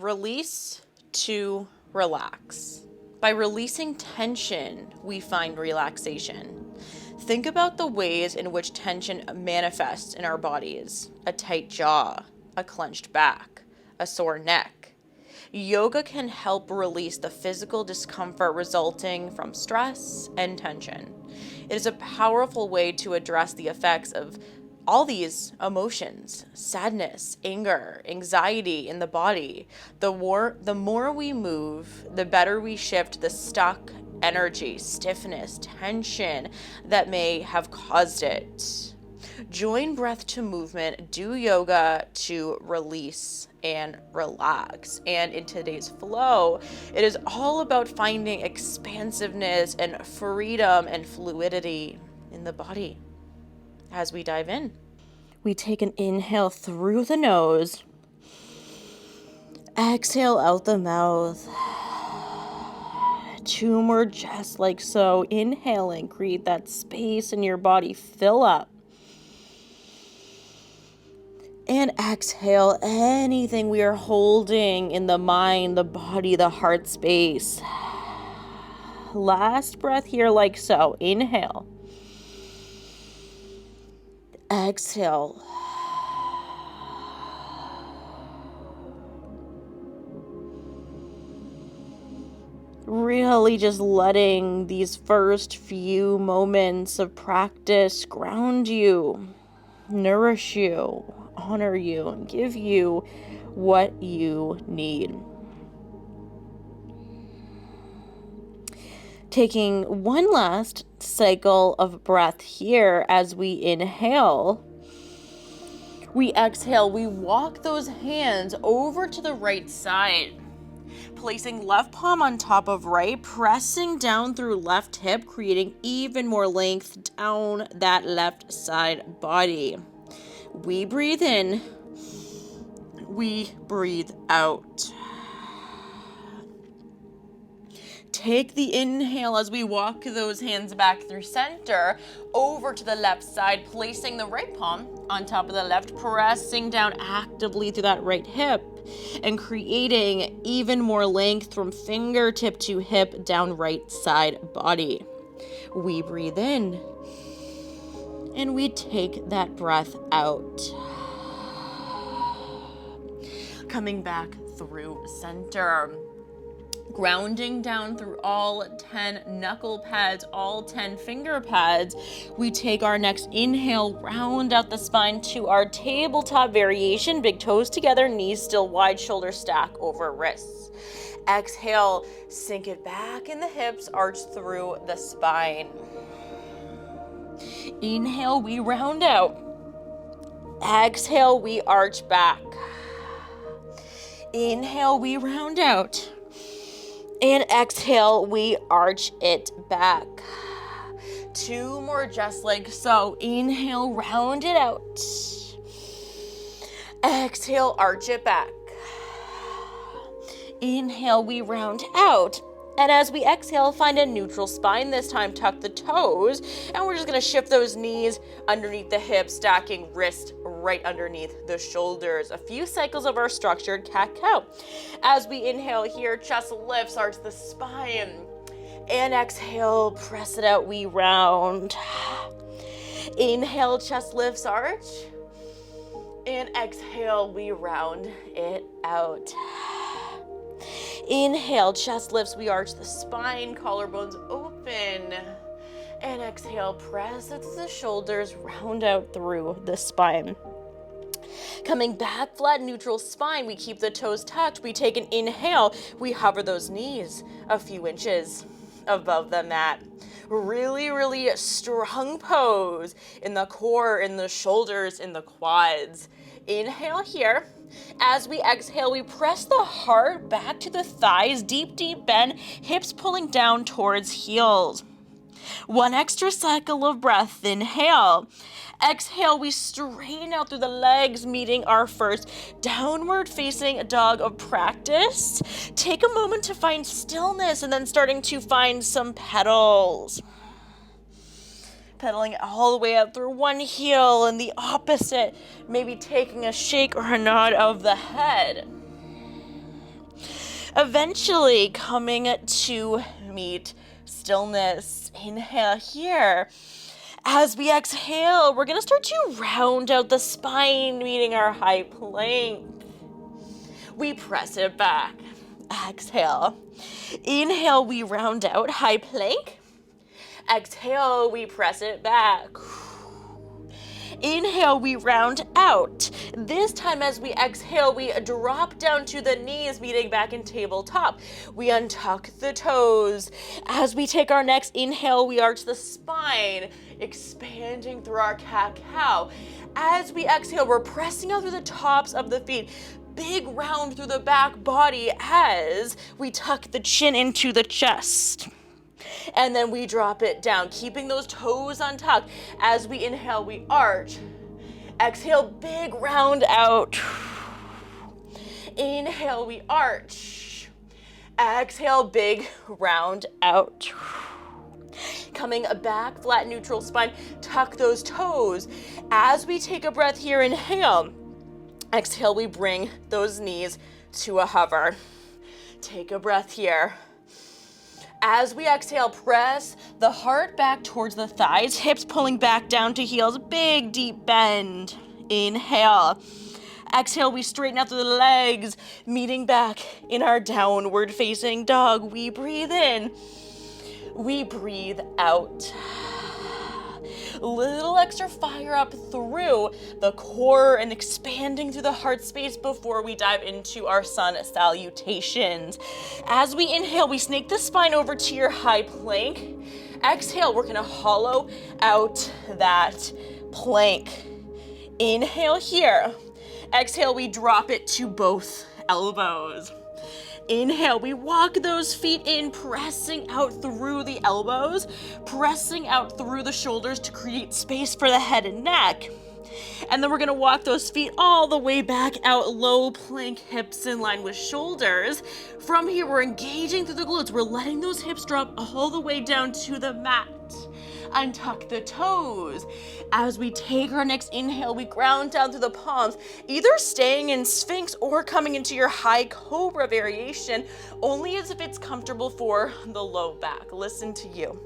Release to relax. By releasing tension, we find relaxation. Think about the ways in which tension manifests in our bodies. A tight jaw, a clenched back, a sore neck. Yoga can help release the physical discomfort resulting from stress and tension. It is a powerful way to address the effects of all these emotions: sadness, anger, anxiety in the body. The more we move, the better we shift the stuck energy, stiffness, tension that may have caused it. Join breath to movement, do yoga to release and relax. And in today's flow, it is all about finding expansiveness and freedom and fluidity in the body. As we dive in, we take an inhale through the nose, exhale out the mouth. 2 more just like so. Inhaling, create that space in your body, fill up. And exhale anything we are holding in the mind, the body, the heart space. Last breath here like so. Inhale. Exhale. Really just letting these first few moments of practice ground you, nourish you, honor you, and give you what you need. Taking one last cycle of breath here as we inhale. We exhale, we walk those hands over to the right side, placing left palm on top of right, pressing down through left hip, creating even more length down that left side body. We breathe in, we breathe out. Take the inhale as we walk those hands back through center, over to the left side, placing the right palm on top of the left, pressing down actively through that right hip, and creating even more length from fingertip to hip down right side body. We breathe in, and we take that breath out. Coming back through center. Grounding down through all 10 knuckle pads, all 10 finger pads. We take our next inhale, round out the spine to our tabletop variation. Big toes together, knees still wide, shoulders stack over wrists. Exhale, sink it back in the hips, arch through the spine. Inhale, we round out. Exhale, we arch back. Inhale, we round out. And exhale, we arch it back. 2 more just like so. Inhale, round it out. Exhale, arch it back. Inhale, we round out. And as we exhale, find a neutral spine. This time, tuck the toes. And we're just going to shift those knees underneath the hips, stacking wrist right underneath the shoulders. A few cycles of our structured cat-cow. As we inhale here, chest lifts, arch the spine. And exhale, press it out, we round. Inhale, chest lifts, arch. And exhale, we round it out. Inhale, chest lifts, we arch the spine, collarbones open. And exhale, press it to the shoulders, round out through the spine. Coming back, flat neutral spine, we keep the toes tucked. We take an inhale, we hover those knees a few inches above the mat. Really, really strong pose in the core, in the shoulders, in the quads. Inhale here. As we exhale, we press the heart back to the thighs, deep, deep bend, hips pulling down towards heels. 1 extra cycle of breath, inhale. Exhale, we straighten out through the legs, meeting our first downward facing dog of practice. Take a moment to find stillness and then starting to find some pedals. Pedaling all the way up through one heel and the opposite, maybe taking a shake or a nod of the head. Eventually coming to meet stillness. Inhale here. As we exhale, we're going to start to round out the spine, meeting our high plank. We press it back. Exhale. Inhale, we round out, high plank. Exhale, we press it back. Inhale, we round out. This time as we exhale, we drop down to the knees, meeting back in tabletop. We untuck the toes. As we take our next inhale, we arch the spine, expanding through our cat-cow. As we exhale, we're pressing out through the tops of the feet. Big round through the back body as we tuck the chin into the chest. And then we drop it down, keeping those toes untucked. As we inhale, we arch. Exhale, big round out. Inhale, we arch. Exhale, big round out. Coming back, flat neutral spine, tuck those toes. As we take a breath here, inhale. Exhale, we bring those knees to a hover. Take a breath here. As we exhale, press the heart back towards the thighs, hips pulling back down to heels, big deep bend. Inhale. Exhale, we straighten out through the legs, meeting back in our downward facing dog. We breathe in. We breathe out. Little extra fire up through the core and expanding through the heart space before we dive into our sun salutations. As we inhale, we snake the spine over to your high plank. Exhale, we're gonna hollow out that plank. Inhale here. Exhale, we drop it to both elbows. Inhale, we walk those feet in, pressing out through the elbows, pressing out through the shoulders to create space for the head and neck. And then we're gonna walk those feet all the way back out, low plank, hips in line with shoulders. From here, we're engaging through the glutes. We're letting those hips drop all the way down to the mat. Untuck the toes. As we take our next inhale, we ground down through the palms, either staying in Sphinx or coming into your high cobra variation, only as if it's comfortable for the low back. Listen to you.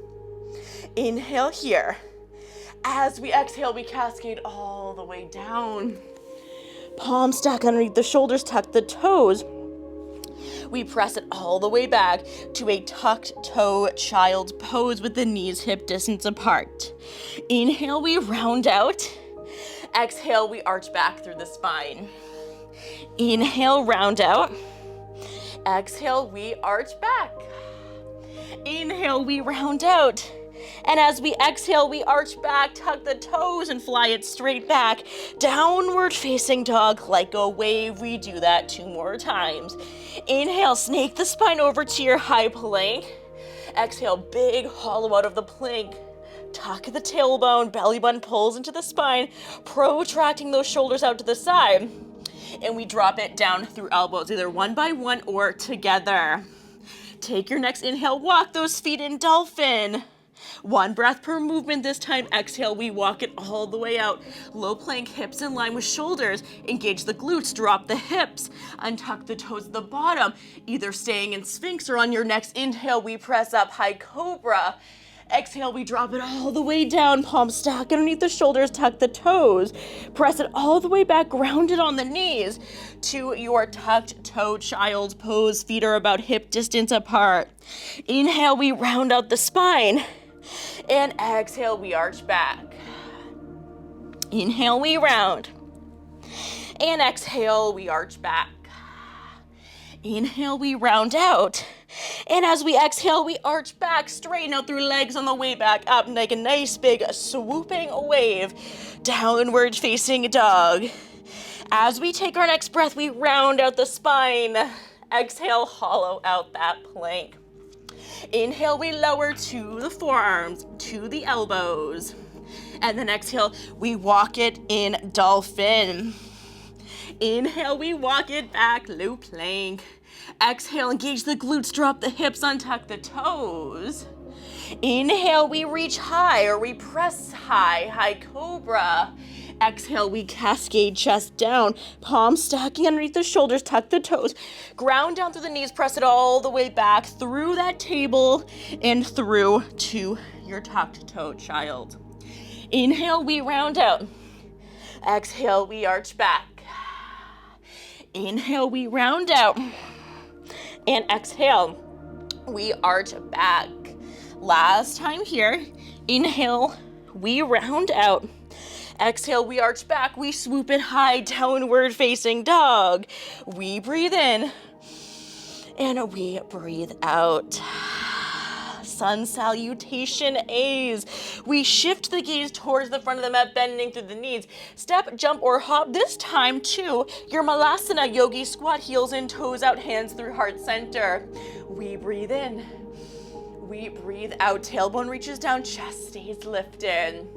Inhale here. As we exhale, we cascade all the way down. Palms stack underneath the shoulders, tuck the toes. We press it all the way back to a tucked toe child's pose with the knees hip distance apart. Inhale, we round out. Exhale, we arch back through the spine. Inhale, round out. Exhale, we arch back. Inhale, we round out. And as we exhale, we arch back, tuck the toes, and fly it straight back. Downward facing dog like a wave. We do that 2 more times. Inhale, snake the spine over to your high plank. Exhale, big hollow out of the plank. Tuck the tailbone, belly button pulls into the spine, protracting those shoulders out to the side. And we drop it down through elbows, either one by one or together. Take your next inhale, walk those feet in dolphin. 1 breath per movement this time. Exhale, we walk it all the way out. Low plank, hips in line with shoulders. Engage the glutes, drop the hips. Untuck the toes at the bottom, either staying in Sphinx or on your next inhale, we press up, high cobra. Exhale, we drop it all the way down, palms stack underneath the shoulders, tuck the toes. Press it all the way back, grounded on the knees to your tucked toe child's pose. Feet are about hip distance apart. Inhale, we round out the spine. And exhale, we arch back. Inhale, we round. And exhale, we arch back. Inhale, we round out. And as we exhale, we arch back, straighten out through legs on the way back up, like a nice big swooping wave, downward facing dog. As we take our next breath, we round out the spine. Exhale, hollow out that plank. Inhale, we lower to the forearms, to the elbows. And then exhale, we walk it in dolphin. Inhale, we walk it back, low plank. Exhale, engage the glutes, drop the hips, untuck the toes. Inhale, we reach high or we press high, high cobra. Exhale, we cascade chest down, palms stacking underneath the shoulders, tuck the toes, ground down through the knees, press it all the way back through that table and through to your tucked toe, child. Inhale, we round out. Exhale, we arch back. Inhale, we round out. And exhale, we arch back. Last time here. Inhale, we round out. Exhale, we arch back. We swoop it high, downward facing dog. We breathe in and we breathe out. Sun salutation A's. We shift the gaze towards the front of the mat, bending through the knees. Step, jump, or hop. This time to your Malasana yogi squat, heels in, toes out, hands through heart center. We breathe in. We breathe out. Tailbone reaches down, chest stays lifted.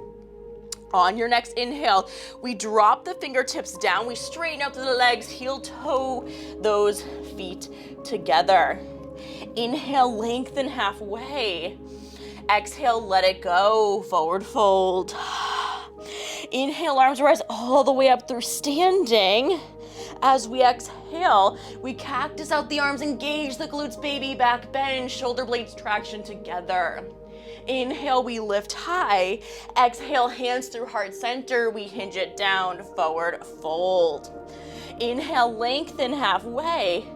On your next inhale, we drop the fingertips down. We straighten out through the legs, heel toe those feet together. Inhale, lengthen halfway. Exhale, let it go, forward fold. Inhale, arms rise all the way up through standing. As we exhale, we cactus out the arms, engage the glutes, baby back bend, shoulder blades traction together. Inhale, we lift high. Exhale, hands through heart center. We hinge it down, forward fold. Inhale, lengthen halfway.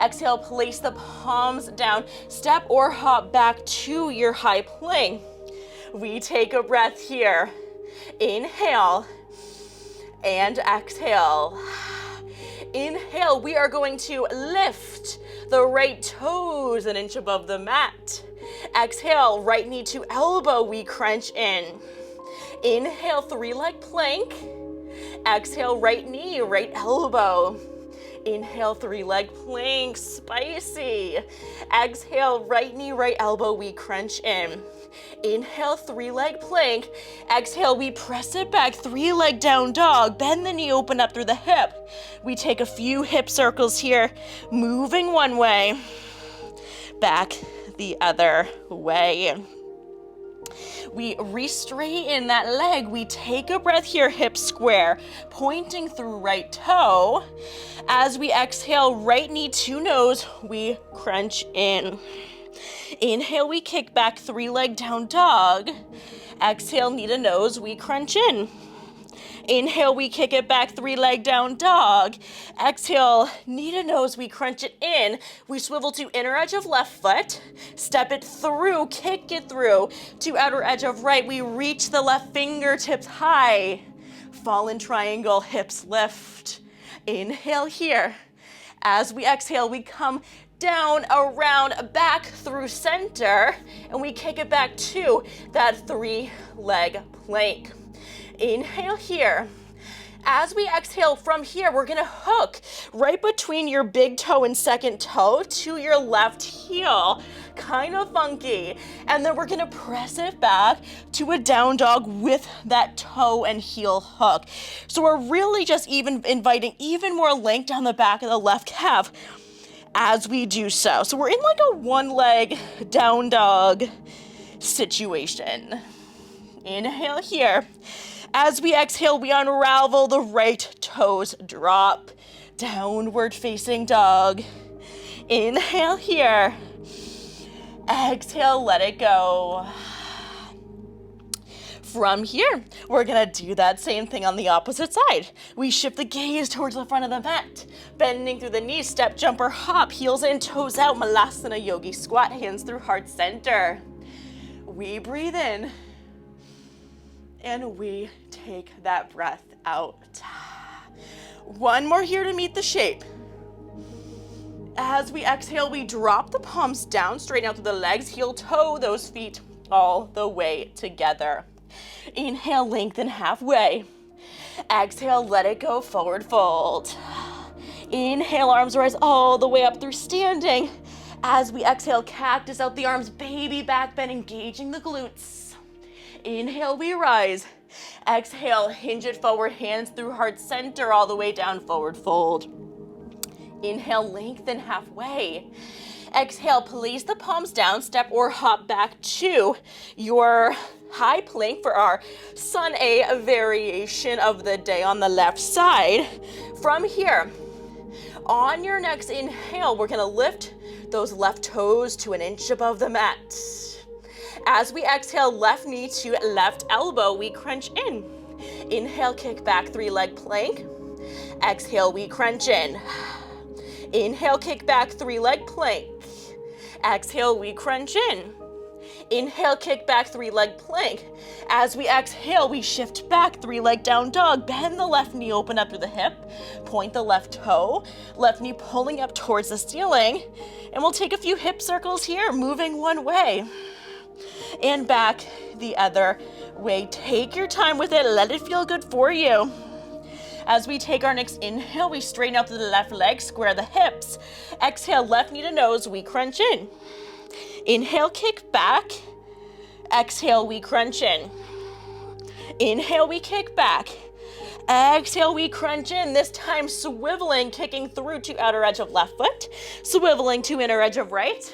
Exhale, place the palms down. Step or hop back to your high plank. We take a breath here. Inhale and exhale. Inhale, we are going to lift the right toes an inch above the mat. Exhale, right knee to elbow, we crunch in. Inhale, three-leg plank. Exhale, right knee, right elbow. Inhale, three-leg plank, spicy. Exhale, right knee, right elbow, we crunch in. Inhale, three-leg plank. Exhale, we press it back, three-leg down dog. Bend the knee, open up through the hip. We take a few hip circles here, moving one way, back the other way. We re-straighten that leg. We take a breath here, hip square, pointing through right toe. As we exhale, right knee to nose, we crunch in. Inhale, we kick back, three-leg down dog. Exhale, knee to nose, we crunch in. Inhale, we kick it back, three-leg down dog. Exhale, knee to nose, we crunch it in. We swivel to inner edge of left foot, step it through, kick it through to outer edge of right. We reach the left fingertips high. Fallen triangle, hips lift. Inhale here. As we exhale, we come down, around, back through center, and we kick it back to that three-leg plank. Inhale here. As we exhale from here, we're gonna hook right between your big toe and second toe to your left heel, kind of funky. And then we're gonna press it back to a down dog with that toe and heel hook. So we're really just even inviting even more length down the back of the left calf as we do so. So we're in like a one leg down dog situation. Inhale here. As we exhale, we unravel, the right toes drop. Downward facing dog. Inhale here. Exhale, let it go. From here, we're gonna do that same thing on the opposite side. We shift the gaze towards the front of the mat. Bending through the knees, step, jump, or hop. Heels in, toes out, Malasana yogi squat, hands through heart center. We breathe in. And we take that breath out. One more here to meet the shape. As we exhale, we drop the palms down, straighten out through the legs, heel toe those feet all the way together. Inhale, lengthen halfway. Exhale, let it go, forward fold. Inhale, arms rise all the way up through standing. As we exhale, cactus out the arms, baby back bend, engaging the glutes. Inhale, we rise. Exhale, hinge it forward, hands through heart center, all the way down, forward fold. Inhale, lengthen halfway. Exhale, place the palms down, step or hop back to your high plank for our sun A variation of the day on the left side. From here, on your next inhale, we're gonna lift those left toes to an inch above the mat. As we exhale, left knee to left elbow, we crunch in. Inhale, kick back, 3-leg plank. Exhale, we crunch in. Inhale, kick back, 3-leg plank. Exhale, we crunch in. Inhale, kick back, 3-leg plank. As we exhale, we shift back, 3-leg down dog. Bend the left knee, open up to the hip. Point the left toe, left knee pulling up towards the ceiling. And we'll take a few hip circles here, moving one way and back the other way. Take your time with it. Let it feel good for you. As we take our next inhale, we straighten out to the left leg, square the hips. Exhale, left knee to nose, we crunch in. Inhale, kick back. Exhale, we crunch in. Inhale, we kick back. Exhale, we crunch in. This time swiveling, kicking through to outer edge of left foot. Swiveling to inner edge of right.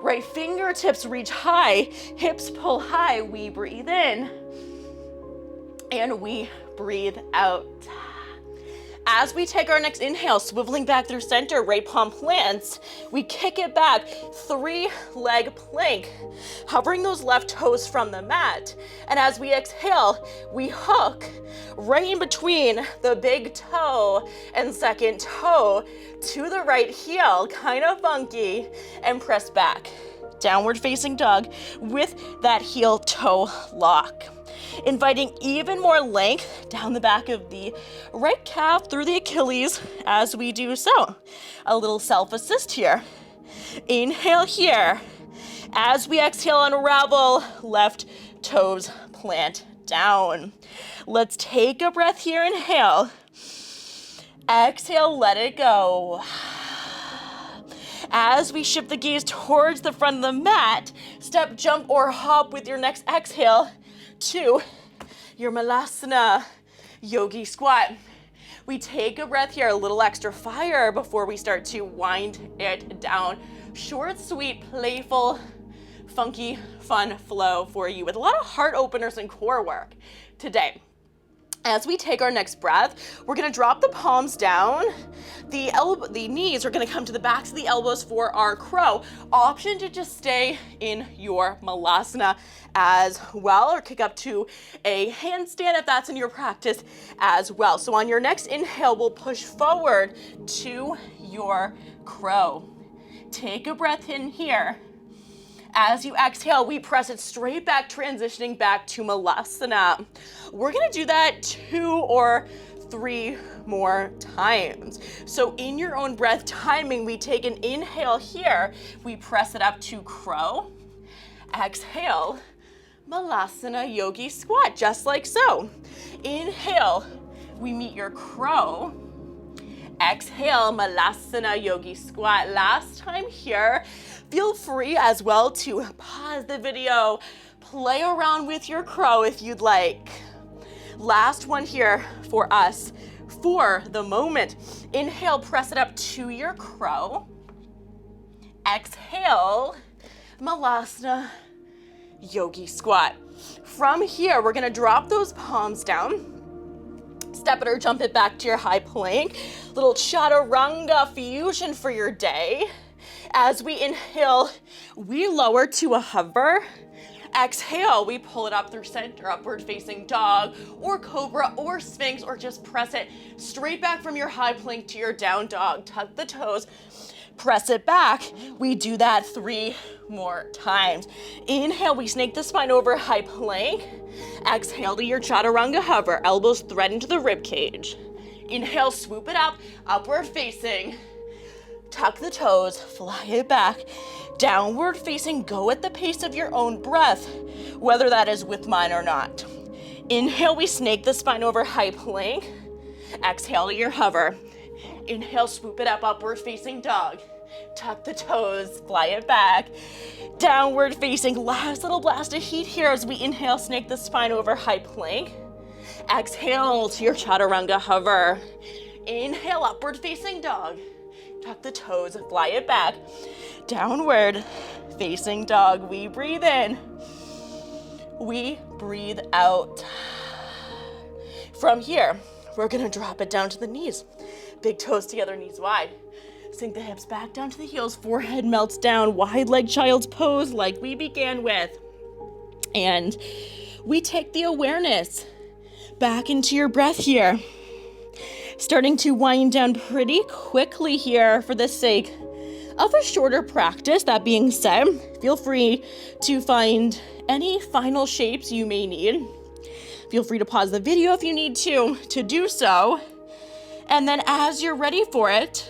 Right fingertips reach high. Hips pull high. We breathe in. And we breathe out. As we take our next inhale, swiveling back through center, right palm plants, we kick it back, 3-leg plank, hovering those left toes from the mat. And as we exhale, we hook right in between the big toe and second toe to the right heel, kind of funky, and press back. Downward facing dog with that heel toe lock. Inviting even more length down the back of the right calf through the Achilles as we do so. A little self-assist here. Inhale here. As we exhale, unravel, left toes plant down. Let's take a breath here, inhale. Exhale, let it go. As we shift the gaze towards the front of the mat, step, jump, or hop with your next exhale to your Malasana yogi squat. We take a breath here, a little extra fire before we start to wind it down. Short, sweet, playful, funky, fun flow for you with a lot of heart openers and core work today. As we take our next breath, we're gonna drop the palms down. The knees are gonna come to the backs of the elbows for our crow. Option to just stay in your Malasana as well, or kick up to a handstand if that's in your practice as well. So on your next inhale, we'll push forward to your crow. Take a breath in here. As you exhale, we press it straight back, transitioning back to Malasana. We're gonna do that 2 or 3 more times. So in your own breath timing, we take an inhale here, we press it up to crow. Exhale, Malasana yogi squat, just like so. Inhale, we meet your crow. Exhale, Malasana yogi squat. Last time here. Feel free as well to pause the video, play around with your crow if you'd like. Last one here for us for the moment. Inhale, press it up to your crow. Exhale, Malasana yogi squat. From here, we're gonna drop those palms down. Step it or jump it back to your high plank. Little chaturanga fusion for your day. As we inhale, we lower to a hover. Exhale, we pull it up through center, upward facing dog, or cobra, or sphinx, or just press it straight back from your high plank to your down dog. Tuck the toes, press it back. We do that 3 more times. Inhale, we snake the spine over, high plank. Exhale to your chaturanga hover, elbows thread into the rib cage. Inhale, swoop it up, upward facing. Tuck the toes, fly it back. Downward facing, go at the pace of your own breath, whether that is with mine or not. Inhale, we snake the spine over, high plank. Exhale to your hover. Inhale, swoop it up, upward facing dog. Tuck the toes, fly it back. Downward facing, last little blast of heat here as we inhale, snake the spine over, high plank. Exhale to your chaturanga hover. Inhale, upward facing dog. Tuck the toes, fly it back. downward facing dog. We breathe in. We breathe out. From here, we're gonna drop it down to the knees. Big toes together, knees wide. Sink the hips back down to the heels, forehead melts down, wide leg child's pose like we began with. And we take the awareness back into your breath here. Starting to wind down pretty quickly here for the sake of a shorter practice. That being said, feel free to find any final shapes you may need. Feel free to pause the video if you need to do so. And then as you're ready for it,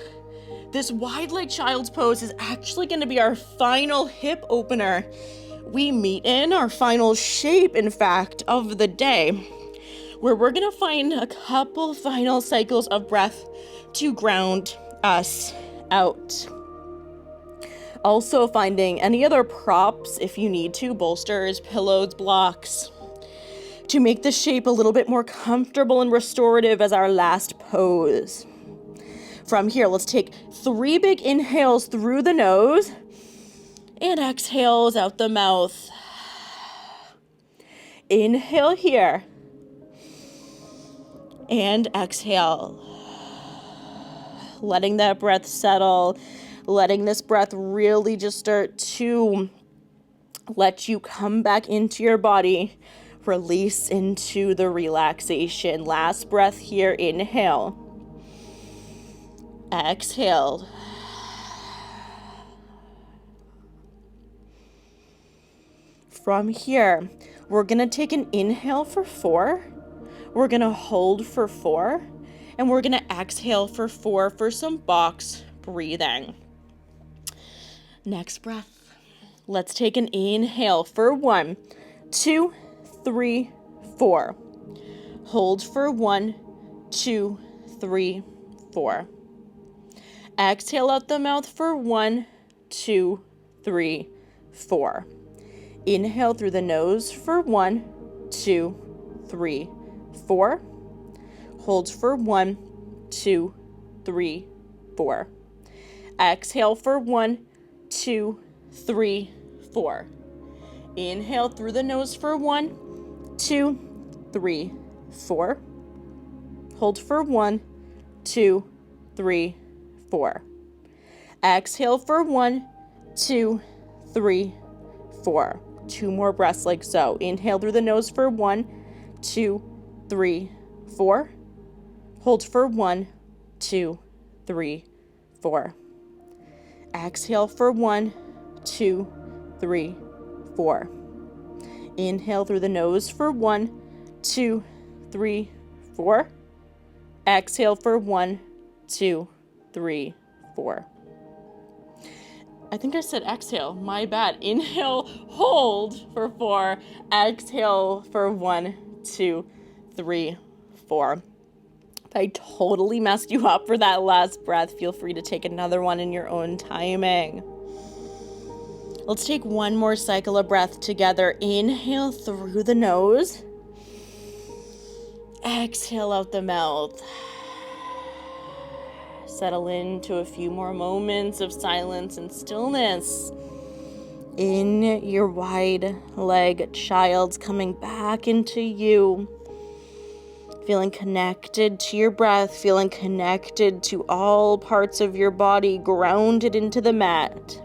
this wide leg child's pose is actually going to be our final hip opener. We meet in our final shape, in fact, of the day, where we're going to find a couple final cycles of breath to ground us out. Also finding any other props if you need to, bolsters, pillows, blocks, to make the shape a little bit more comfortable and restorative as our last pose. From here, let's take 3 big inhales through the nose and exhales out the mouth. Inhale here and exhale. Letting that breath settle, letting this breath really just start to let you come back into your body, release into the relaxation. Last breath here, inhale. Exhale. From here, we're gonna take an inhale for 4. We're gonna hold for 4. And we're gonna exhale for 4 for some box breathing. Next breath. Let's take an inhale for 1, 2, 3, 4. Hold for 1, 2, 3, 4. Exhale out the mouth for 1, 2, 3, 4. Inhale through the nose for 1, 2, 3, 4. Hold for 1, 2, 3, 4. Exhale for 1, 2, 3, 4. Inhale through the nose for 1, 2, 3, 4. Hold for 1, 2, 3, 4. Exhale for 1, 2, 3, 4. 2 more breaths like so. Inhale through the nose for 1, 2, 3, 4. Hold for 1, 2, 3, 4. Exhale for 1, 2, 3, 4. Inhale through the nose for 1, 2, 3, 4. Exhale for 1, 2, 3, 4. I think I said exhale. My bad. Inhale, hold for 4. Exhale for 1, 2, 3, 4. If I totally messed you up for that last breath, feel free to take another one in your own timing. Let's take one more cycle of breath together. Inhale through the nose. Exhale out the mouth. Settle into a few more moments of silence and stillness. In your wide leg child's coming back into you. Feeling connected to your breath, feeling connected to all parts of your body, grounded into the mat.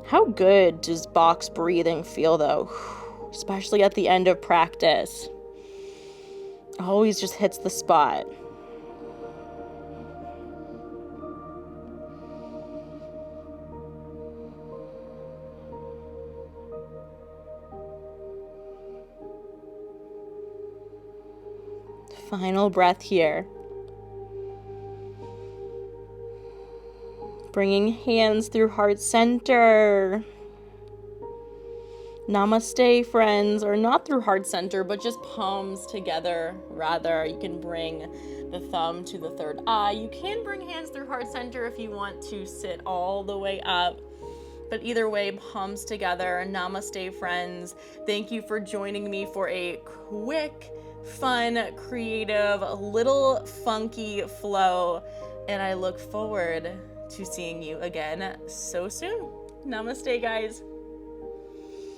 How good does box breathing feel though? Especially at the end of practice. Always just hits the spot. Final breath here. Bringing hands through heart center. Namaste, friends, or not through heart center, but just palms together. Rather, you can bring the thumb to the third eye. You can bring hands through heart center if you want to sit all the way up. But either way, palms together. Namaste, friends. Thank you for joining me for a quick, fun, creative, little funky flow. And I look forward to seeing you again so soon. Namaste, guys.